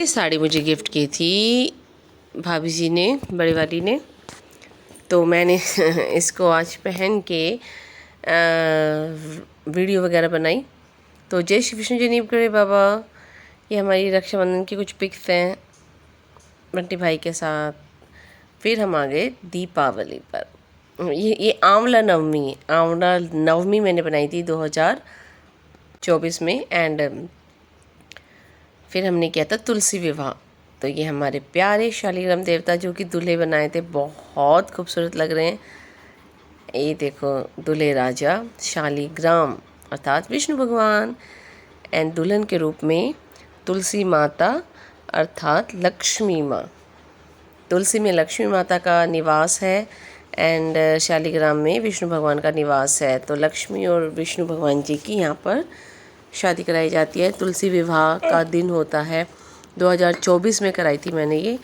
ये साड़ी मुझे गिफ्ट की थी भाभी जी ने, बड़ी वाली ने। तो मैंने इसको आज पहन के वीडियो वगैरह बनाई। तो जय श्री विष्णु, जय नीम करे बाबा। ये हमारी रक्षाबंधन की कुछ पिक्स हैं बंटी भाई के साथ। फिर हम आ गए दीपावली पर। ये आंवला नवमी मैंने बनाई थी 2024 में। एंड फिर हमने किया था तुलसी विवाह। तो ये हमारे प्यारे शालीग्राम देवता जो कि दूल्हे बनाए थे, बहुत खूबसूरत लग रहे हैं। ये देखो, दूल्हे राजा शालीग्राम अर्थात विष्णु भगवान, एंड दुल्हन के रूप में तुलसी माता अर्थात लक्ष्मी माँ। तुलसी में लक्ष्मी माता का निवास है एंड शालीग्राम में विष्णु भगवान का निवास है। तो लक्ष्मी और विष्णु भगवान जी की यहाँ पर शादी कराई जाती है। तुलसी विवाह का दिन होता है, 2024 में कराई थी मैंने ये।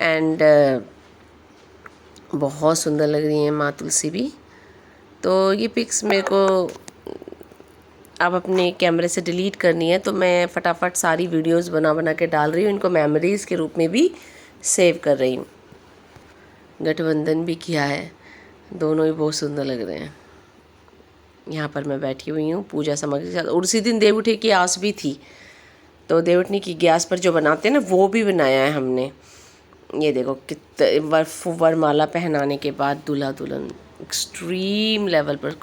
एंड बहुत सुंदर लग रही हैं माँ तुलसी भी। तो ये पिक्स मेरे को अब अपने कैमरे से डिलीट करनी है, तो मैं फटाफट सारी वीडियोस बना के डाल रही हूँ। इनको मेमोरीज़ के रूप में भी सेव कर रही हूँ। गठबंधन भी किया है, दोनों ही बहुत सुंदर लग रहे हैं। यहाँ पर मैं बैठी हुई हूँ पूजा सामग्री के साथ। और उसी दिन देवउठनी की आस भी थी, तो देवउठनी की गैस पर जो बनाते हैं ना, वो भी बनाया है हमने। ये देखो कितने वरमाला पहनाने के बाद दूल्हा दुल्हन एक्सट्रीम लेवल पर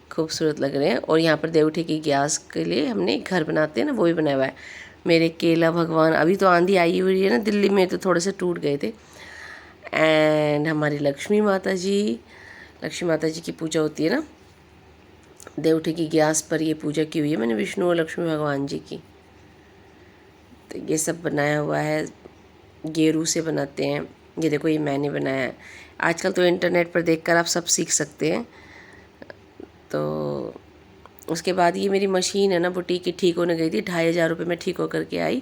खूबसूरत लग रहे हैं। और यहाँ पर देवउठनी की गैस के लिए हमने घर बनाते हैं ना, वो भी बनाया हुआ है। मेरे केला भगवान, अभी तो आंधी आई हुई है ना दिल्ली में, तो थोड़े से टूट गए थे। एंड हमारी लक्ष्मी माता जी की पूजा होती है ना, देवउठनी की गैस पर ये पूजा की हुई है मैंने विष्णु और लक्ष्मी भगवान जी की। तो ये सब बनाया हुआ है, गेरू से बनाते हैं। ये देखो, ये मैंने बनाया है। आजकल तो इंटरनेट पर देखकर आप सब सीख सकते हैं। तो उसके बाद ये मेरी मशीन है ना बुटीक की, ठीक होने गई थी। 2500 रुपये में ठीक होकर के आई।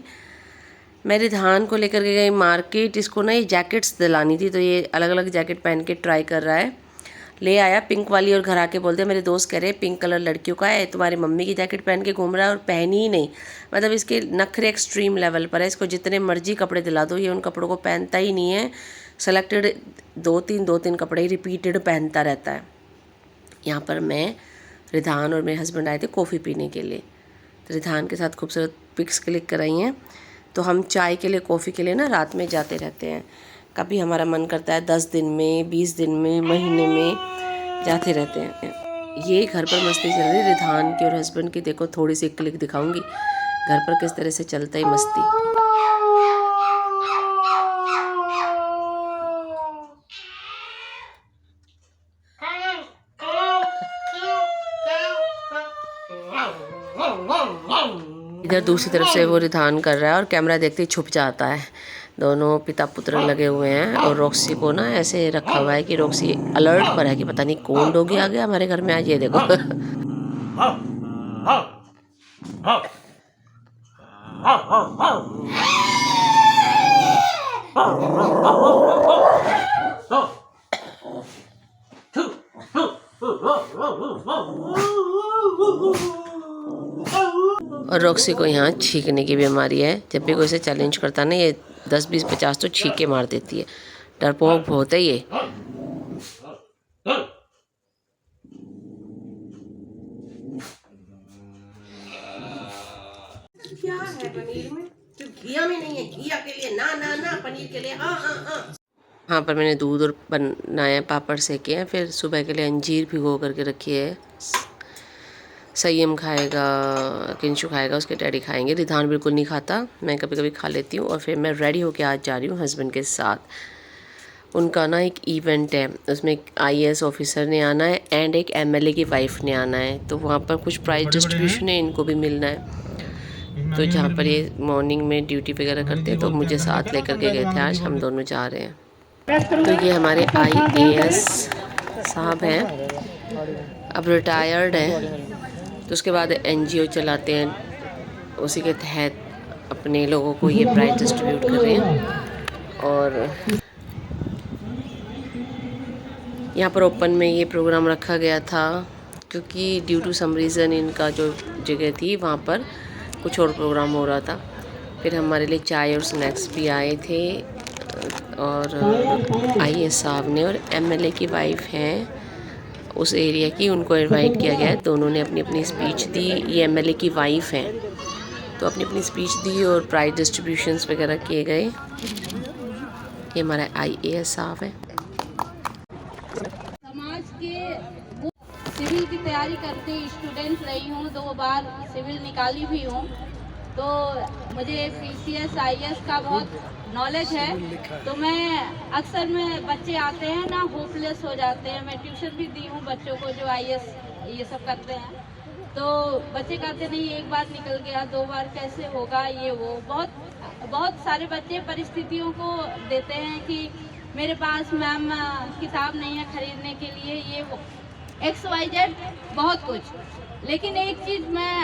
मैं रिधान को लेकर के गई मार्केट। इसको ना ये जैकेट्स दिलानी थी, तो ये अलग अलग जैकेट पहन के ट्राई कर रहा है। ले आया पिंक वाली, और घर आके बोलते हैं, मेरे दोस्त कह रहे हैं पिंक कलर लड़कियों का है, तुम्हारी मम्मी की जैकेट पहन के घूम रहा है और पहनी ही नहीं। मतलब इसके नखरे एक्सट्रीम लेवल पर है। इसको जितने मर्जी कपड़े दिला दो, ये उन कपड़ों को पहनता ही नहीं है। सेलेक्टेड दो तीन कपड़े ही रिपीटेड पहनता रहता है। यहाँ पर मैं, रिधान और मेरे हस्बैंड आए थे कॉफ़ी पीने के लिए। तो रिधान के साथ खूबसूरत पिक्स क्लिक कराई हैं। तो हम चाय के लिए, कॉफ़ी के लिए ना रात में जाते रहते हैं। कभी हमारा मन करता है 10 दिन में, 20 दिन में, महीने में जाते रहते हैं। ये घर पर मस्ती चल रही है रिधान की और हस्बैंड की। देखो थोड़ी सी क्लिक दिखाऊंगी घर पर किस तरह से चलता है मस्ती। इधर दूसरी तरफ से वो रिधान कर रहा है और कैमरा देखते ही छुप जाता है। दोनों पिता पुत्र लगे हुए हैं और रॉक्सी को ना ऐसे रखा हुआ है कि रॉक्सी अलर्ट पर है कि पता नहीं कौन डॉगी आ गया हमारे घर में आज। ये देखो और रॉक्सी को यहाँ छींकने की बीमारी है। जब भी कोई इसे चैलेंज करता है ना, ये 10, 20, 50 तो छींके मार देती है। डरपोक बहुत है ये। क्या है पनीर में? जो घिया में नहीं है, घिया के लिए ना ना ना, पनीर के लिए हाँ हाँ हाँ। हाँ, पर मैंने दूध और बनाया, पापड़ सेके हैं। फिर सुबह के लिए अंजीर भिगो करके रखी है। संयम खाएगा, किंशु खाएगा, उसके डैडी खाएंगे। रिधान बिल्कुल नहीं खाता, मैं कभी कभी खा लेती हूँ। और फिर मैं रेडी होके आज जा रही हूँ हस्बैंड के साथ। उनका ना एक इवेंट है, उसमें एक IAS ऑफिसर ने आना है एंड एक MLA की वाइफ ने आना है। तो वहाँ पर कुछ प्राइज डिस्ट्रीब्यूशन है, इनको भी मिलना है। तो जहाँ पर ये मॉर्निंग में ड्यूटी वगैरह करते हैं, तो मुझे साथ लेकर के गए थे। आज हम दोनों जा रहे हैं। तो ये हमारे IAS साहब हैं, अब रिटायर्ड हैं। तो उसके बाद NGO चलाते हैं, उसी के तहत अपने लोगों को ये प्राइज डिस्ट्रीब्यूट कर रहे हैं। और यहाँ पर ओपन में ये प्रोग्राम रखा गया था, क्योंकि ड्यू टू सम रीज़न इनका जो जगह थी वहाँ पर कुछ और प्रोग्राम हो रहा था। फिर हमारे लिए चाय और स्नैक्स भी आए थे, और आईएएस साहब ने और एमएलए की वाइफ हैं उस एरिया की, उनको इनवाइट किया गया है। दोनों ने अपनी अपनी स्पीच दी। ये एमएलए की वाइफ हैं, तो अपनी अपनी स्पीच दी और प्राइज डिस्ट्रीब्यूशंस वगैरह किए गए। ये हमारा आईएएस साहब है। समाज के सिविल की तैयारी करते स्टूडेंट रही हूँ, 2 बार सिविल निकाली भी हूँ, तो मुझे पीसीएस आईएएस का बहुत नॉलेज है। तो मैं अक्सर में बच्चे आते हैं ना होपलेस हो जाते हैं, मैं ट्यूशन भी दी हूँ बच्चों को जो आईएएस ये सब करते हैं, तो बच्चे कहते नहीं एक बार निकल गया 2 बार कैसे होगा, ये वो बहुत सारे बच्चे परिस्थितियों को देते हैं कि मेरे पास मैम किताब नहीं है खरीदने के लिए, ये वो XYZ बहुत कुछ। लेकिन एक चीज़ मैं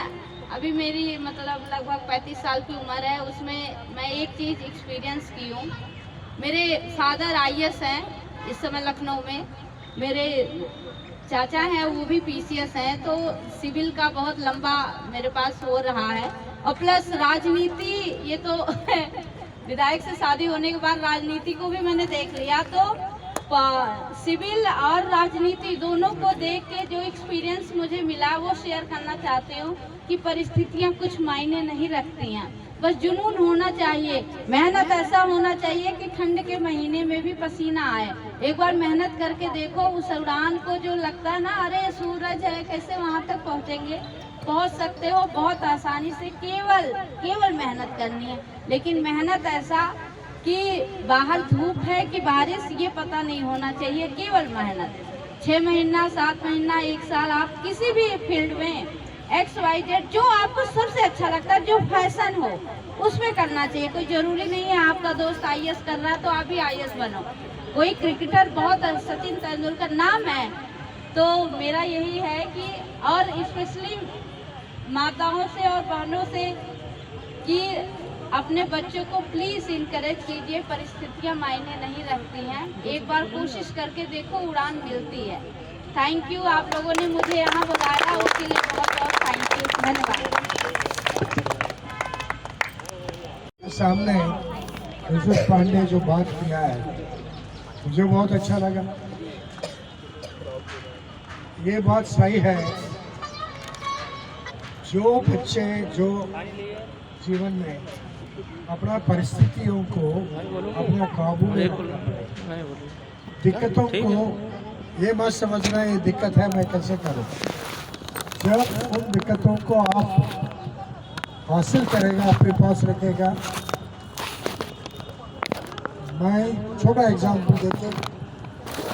अभी मेरी मतलब लगभग 35 साल की उम्र है, उसमें मैं एक चीज़ एक्सपीरियंस की हूँ। मेरे फादर आईएएस हैं इस समय लखनऊ में, मेरे चाचा हैं वो भी पीसीएस हैं, तो सिविल का बहुत लंबा मेरे पास हो रहा है। और प्लस राजनीति, ये तो विधायक से शादी होने के बाद राजनीति को भी मैंने देख लिया, तो सिविल और राजनीति दोनों को देख के जो एक्सपीरियंस मुझे मिला वो शेयर करना चाहती हूँ कि परिस्थितियाँ कुछ मायने नहीं रखती हैं, बस जुनून होना चाहिए, मेहनत ऐसा होना चाहिए कि ठंड के महीने में भी पसीना आए। एक बार मेहनत करके देखो, उस उड़ान को जो लगता है ना अरे सूरज है कैसे वहाँ तक पहुँचेंगे, पहुँच सकते हो बहुत आसानी से, केवल मेहनत करनी है। लेकिन मेहनत ऐसा कि बाहर धूप है कि बारिश ये पता नहीं होना चाहिए, केवल मेहनत। 6 महीना 7 महीना 1 साल आप किसी भी फील्ड में XYZ जो आपको सबसे अच्छा लगता है, जो फैशन हो उसमें करना चाहिए। कोई जरूरी नहीं है आपका दोस्त आईएएस कर रहा है तो आप भी आईएएस बनो। कोई क्रिकेटर बहुत सचिन तेंदुलकर नाम है, तो मेरा यही है कि और स्पेशली माताओं से और बहनों से कि अपने बच्चों को प्लीज इनकरेज कीजिए, परिस्थितियां मायने नहीं रखती हैं, एक बार कोशिश करके देखो उड़ान मिलती है। थैंक यू, आप लोगों ने मुझे यहाँ बुलाया उसके लिए बहुत बहुत थैंक यू, धन्यवाद। सामने यूसुफ पांडे जो बात किया है मुझे बहुत अच्छा लगा। ये बात सही है, जो बच्चे जो जीवन में अपना परिस्थितियों को अपना काबू में दिक्कतों को ये मत समझना ये दिक्कत है मैं कैसे करूं। जब उन दिक्कतों को आप हासिल करेगा, अपने पास रखेगा। मैं छोटा एग्जाम्पल देके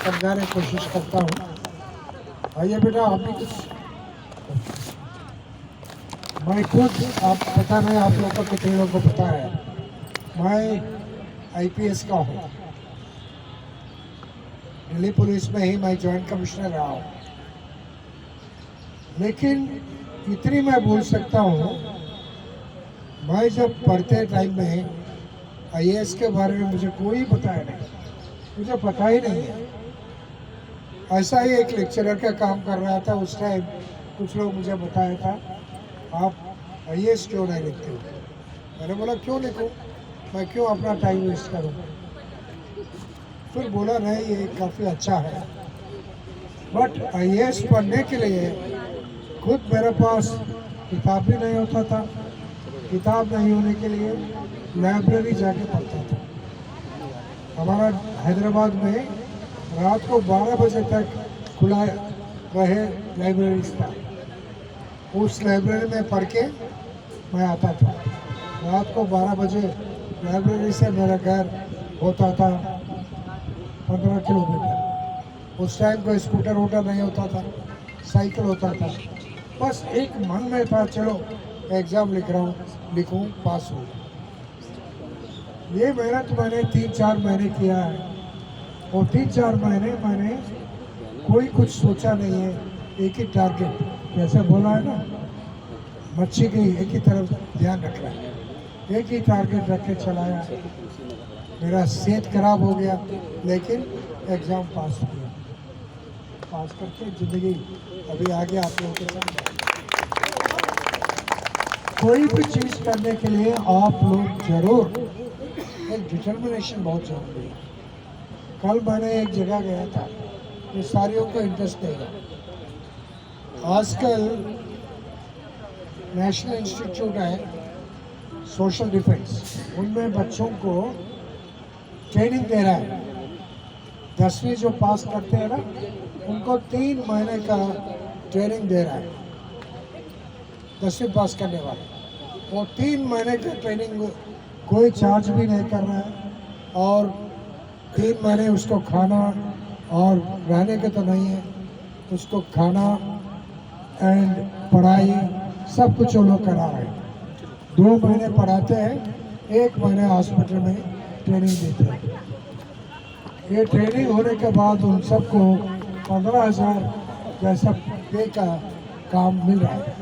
समझाने की कोशिश करता हूँ। आइए बेटा आप भी कुछ, मैं खुद आप पता नहीं आप लोगों को कितने लोगों को पता है, मैं आईपीएस का हूँ, दिल्ली पुलिस में ही मैं जॉइंट कमिश्नर रहा हूँ। लेकिन इतनी मैं बोल सकता हूँ, मैं जब पढ़ते टाइम में आईएएस के बारे में मुझे कोई बताया नहीं, मुझे पता ही नहीं है। ऐसा ही एक लेक्चरर का काम कर रहा था उस टाइम, कुछ लोग मुझे बताया था आप आईएएस क्यों नहीं लिखते हो। मैंने बोला क्यों लिखूं, मैं क्यों अपना टाइम वेस्ट करूं। फिर बोला नहीं ये काफ़ी अच्छा है, बट आईएएस पढ़ने के लिए खुद मेरे पास किताब भी नहीं होता था। किताब नहीं होने के लिए लाइब्रेरी जाके पढ़ता था। हमारा हैदराबाद में रात को 12 बजे तक खुला रहे लाइब्रेरी था, उस लाइब्रेरी में पढ़ के मैं आता था। रात को 12 बजे लाइब्रेरी से मेरा घर होता था 15 किलोमीटर। उस टाइम कोई स्कूटर वूटर नहीं होता था, साइकिल होता था। बस एक मन में था चलो एग्ज़ाम लिख रहा हूँ, लिखूँ पास हो। ये मेहनत मैंने 3-4 महीने किया है, और 3-4 महीने मैंने कोई कुछ सोचा नहीं है, एक ही टारगेट, जैसे बोला है ना मच्छी की एक ही तरफ ध्यान रख रहा है, एक ही टारगेट रख के चलाया। मेरा सेहत खराब हो गया लेकिन एग्ज़ाम पास हो गया, पास करके ज़िंदगी अभी आगे आप लोगों के साथ। कोई भी चीज़ करने के लिए आप लोग जरूर, एक डिटर्मिनेशन बहुत जरूरी है। कल मैंने एक जगह गया था, ये सारियों को इंटरेस्ट देगा। आजकल नेशनल इंस्टीट्यूट है सोशल डिफेंस, उनमें बच्चों को ट्रेनिंग दे रहा है। 10वीं जो पास करते हैं ना, उनको 3 महीने का ट्रेनिंग दे रहा है। 10वीं पास करने वाले वो 3 महीने का ट्रेनिंग, कोई चार्ज भी नहीं कर रहा है, और 3 महीने उसको खाना और रहने के तो नहीं है, उसको खाना एंड पढ़ाई सब कुछ वो लोग करा रहे हैं। 2 महीने पढ़ाते हैं, 1 महीने हॉस्पिटल में ट्रेनिंग देते हैं। ये ट्रेनिंग होने के बाद उन सबको 15,000 जैसा पे का काम मिल रहा है।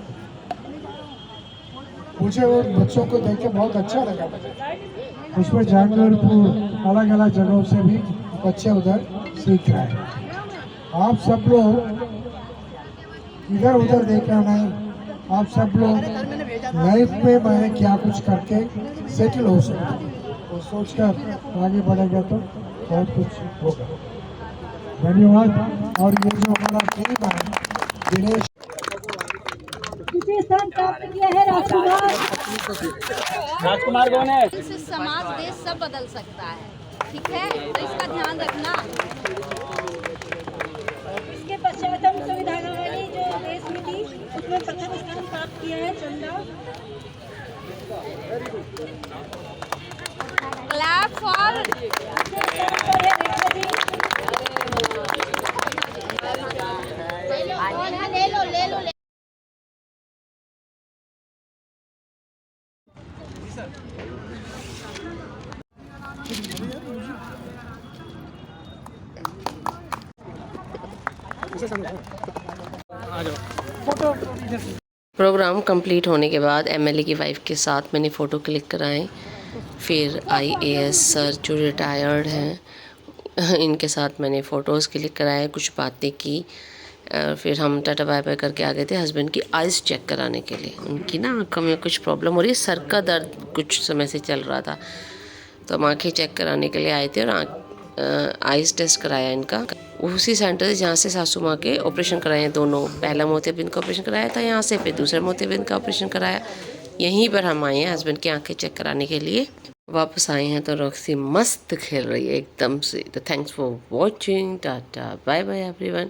मुझे वो बच्चों को देख के बहुत अच्छा लगा। उसमें जानवरपुर अलग अलग जगहों से भी बच्चे उधर सीख रहे हैं। आप सब लोग इधर उधर देखना नहीं, आप सब लोग लाइफ में मैं क्या कुछ करके सेटल हो सकता वो सोचकर आगे बढ़ेगा तो बहुत कुछ होगा। धन्यवाद। और ये जो हमारा टीम है, दिनेश स्थान प्राप्त किया है राजकुमार। राजकुमार कौन है? इससे समाज देश सब बदल सकता है, ठीक है, तो इसका ध्यान रखना। इसके पश्चात हम संविधान वाली जो रेस में थी उसमें प्रथम स्थान प्राप्त किया है चंदा। क्लैप फॉर ले लो। प्रोग्राम कंप्लीट होने के बाद एमएलए की वाइफ के साथ मैंने फ़ोटो क्लिक कराए। फिर आईएएस सर जो रिटायर्ड हैं इनके साथ मैंने फ़ोटोज़ क्लिक कराए, कुछ बातें की। फिर हम टाटा बाय बाय करके आ गए थे हस्बैंड की आइज़ चेक कराने के लिए। उनकी ना आँखों में कुछ प्रॉब्लम हो रही है, सर का दर्द कुछ समय से चल रहा था, तो हम आँखें चेक कराने के लिए आए थे और आइज़ टेस्ट कराया इनका उसी सेंटर से जहाँ से सासू माँ के ऑपरेशन कराए हैं दोनों। पहला मोतियाबिंद का ऑपरेशन कराया था यहाँ से, फिर दूसरा मोतियाबिंद का ऑपरेशन कराया। यहीं पर हम आए हैं हस्बैंड की आंखें चेक कराने के लिए। वापस आए हैं तो रॉक्सी मस्त खेल रही है एकदम से। तो thanks for watching, tata bye bye everyone,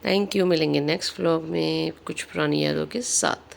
thank you. मिलेंगे नेक्स्ट व्लॉग में कुछ पुरानी यादों के साथ।